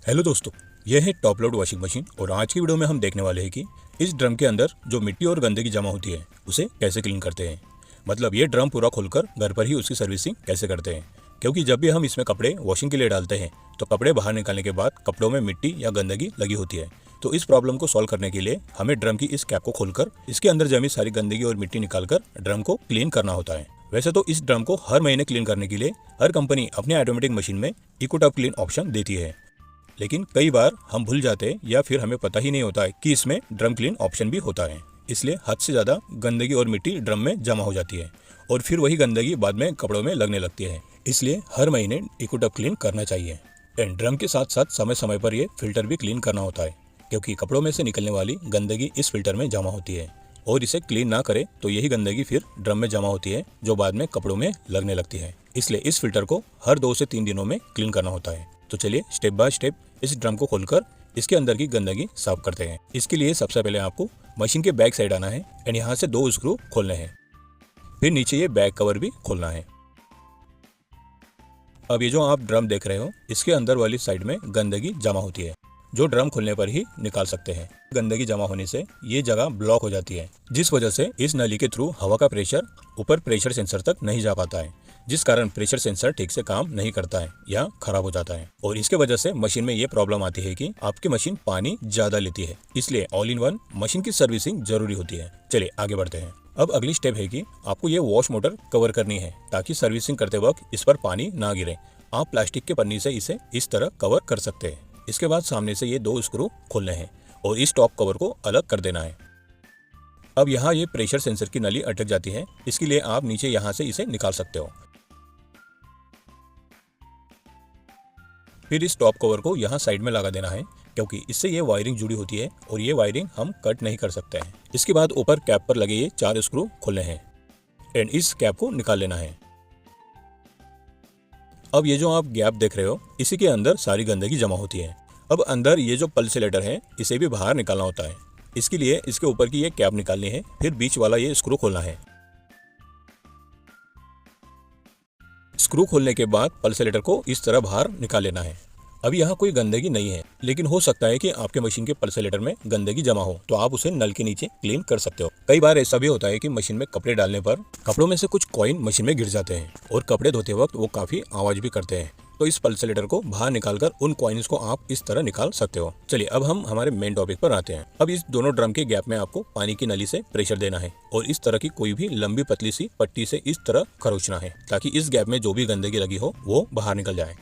Hello दोस्तों, यह है टॉप लोड वॉशिंग मशीन और आज की वीडियो में हम देखने वाले हैं कि इस ड्रम के अंदर जो मिट्टी और गंदगी जमा होती है उसे कैसे क्लीन करते हैं। मतलब ये ड्रम पूरा खोलकर घर पर ही उसकी सर्विसिंग कैसे करते हैं, क्योंकि जब भी हम इसमें कपड़े वॉशिंग के लिए डालते हैं तो कपड़े बाहर निकालने के बाद कपड़ों में मिट्टी या गंदगी लगी होती है। तो इस प्रॉब्लम को सॉल्व करने के लिए हमें ड्रम की इस कैप को खोलकर इसके अंदर जमी सारी गंदगी और मिट्टी निकालकर ड्रम को क्लीन करना होता है। वैसे तो इस ड्रम को हर महीने क्लीन करने के लिए हर कंपनी अपने ऑटोमेटिक मशीन में इकोटॉप क्लीन ऑप्शन देती है, लेकिन कई बार हम भूल जाते हैं या फिर हमें पता ही नहीं होता है कि इसमें ड्रम क्लीन ऑप्शन भी होता है। इसलिए हद से ज़्यादा गंदगी और मिट्टी ड्रम में जमा हो जाती है और फिर वही गंदगी बाद में कपड़ों में लगने लगती है। इसलिए हर महीने इकोटॉप क्लीन करना चाहिए। एंड ड्रम के साथ साथ समय समय पर ये फिल्टर भी क्लीन करना होता है, क्योंकि कपड़ों में से निकलने वाली गंदगी इस फिल्टर में जमा होती है और इसे क्लीन ना करे तो यही गंदगी फिर ड्रम में जमा होती है जो बाद में कपड़ों में लगने लगती है। इसलिए इस फिल्टर को हर 2 से 3 दिनों में क्लीन करना होता है। तो चलिए स्टेप बाय स्टेप इस ड्रम को खोलकर इसके अंदर की गंदगी साफ करते हैं। इसके लिए सबसे पहले आपको मशीन के बैक साइड आना है एंड यहाँ से 2 स्क्रू खोलने हैं। फिर नीचे ये बैक कवर भी खोलना है। अब ये जो आप ड्रम देख रहे हो इसके अंदर वाली साइड में गंदगी जमा होती है जो ड्रम खोलने पर ही निकाल सकते हैं। गंदगी जमा होने से ये जगह ब्लॉक हो जाती है, जिस वजह से इस नली के थ्रू हवा का प्रेशर ऊपर प्रेशर सेंसर तक नहीं जा पाता है, जिस कारण प्रेशर सेंसर ठीक से काम नहीं करता है या खराब हो जाता है। और इसके वजह से मशीन में ये प्रॉब्लम आती है कि आपकी मशीन पानी ज्यादा लेती है। इसलिए ऑल इन वन मशीन की सर्विसिंग जरूरी होती है। चलिए आगे बढ़ते हैं। अब अगली स्टेप है कि आपको ये वॉश मोटर कवर करनी है ताकि सर्विसिंग करते वक्त इस पर पानी ना गिरे। आप प्लास्टिक के पन्नी से इसे इस तरह कवर कर सकते हैं। इसके बाद सामने से ये 2 स्क्रू खोलने हैं और इस टॉप कवर को अलग कर देना है। अब यहाँ ये प्रेशर सेंसर की नली अटक जाती है, इसके लिए आप नीचे यहाँ से इसे निकाल सकते हो। फिर इस टॉप कवर को यहाँ साइड में लगा देना है, क्योंकि इससे ये वायरिंग जुड़ी होती है और ये वायरिंग हम कट नहीं कर सकते हैं। इसके बाद ऊपर कैप पर लगे ये 4 स्क्रू खोलने हैं एंड इस कैप को निकाल लेना है। अब ये जो आप गैप देख रहे हो इसी के अंदर सारी गंदगी जमा होती है। अब अंदर ये जो पल्सेलेटर है इसे भी बाहर निकालना होता है। इसके लिए इसके ऊपर की ये कैप निकालनी है, फिर बीच वाला ये स्क्रू खोलना है। स्क्रू खोलने के बाद पल्सेलेटर को इस तरह बाहर निकाल लेना है। अब यहाँ कोई गंदगी नहीं है, लेकिन हो सकता है कि आपके मशीन के पल्सेलेटर में गंदगी जमा हो, तो आप उसे नल के नीचे क्लीन कर सकते हो। कई बार ऐसा भी होता है कि मशीन में कपड़े डालने पर कपड़ों में से कुछ कॉइन मशीन में गिर जाते हैं और कपड़े धोते वक्त वो काफी आवाज भी करते हैं। तो इस पल्सेलेटर को बाहर निकालकर उन कॉइन्स को आप इस तरह निकाल सकते हो। चलिए अब हम हमारे मेन टॉपिक पर आते हैं। अब इस दोनों ड्रम के गैप में आपको पानी की नली से प्रेशर देना है और इस तरह की कोई भी लंबी पतली सी पट्टी से इस तरह खरोचना है ताकि इस गैप में जो भी गंदगी लगी हो वो बाहर निकल जाए।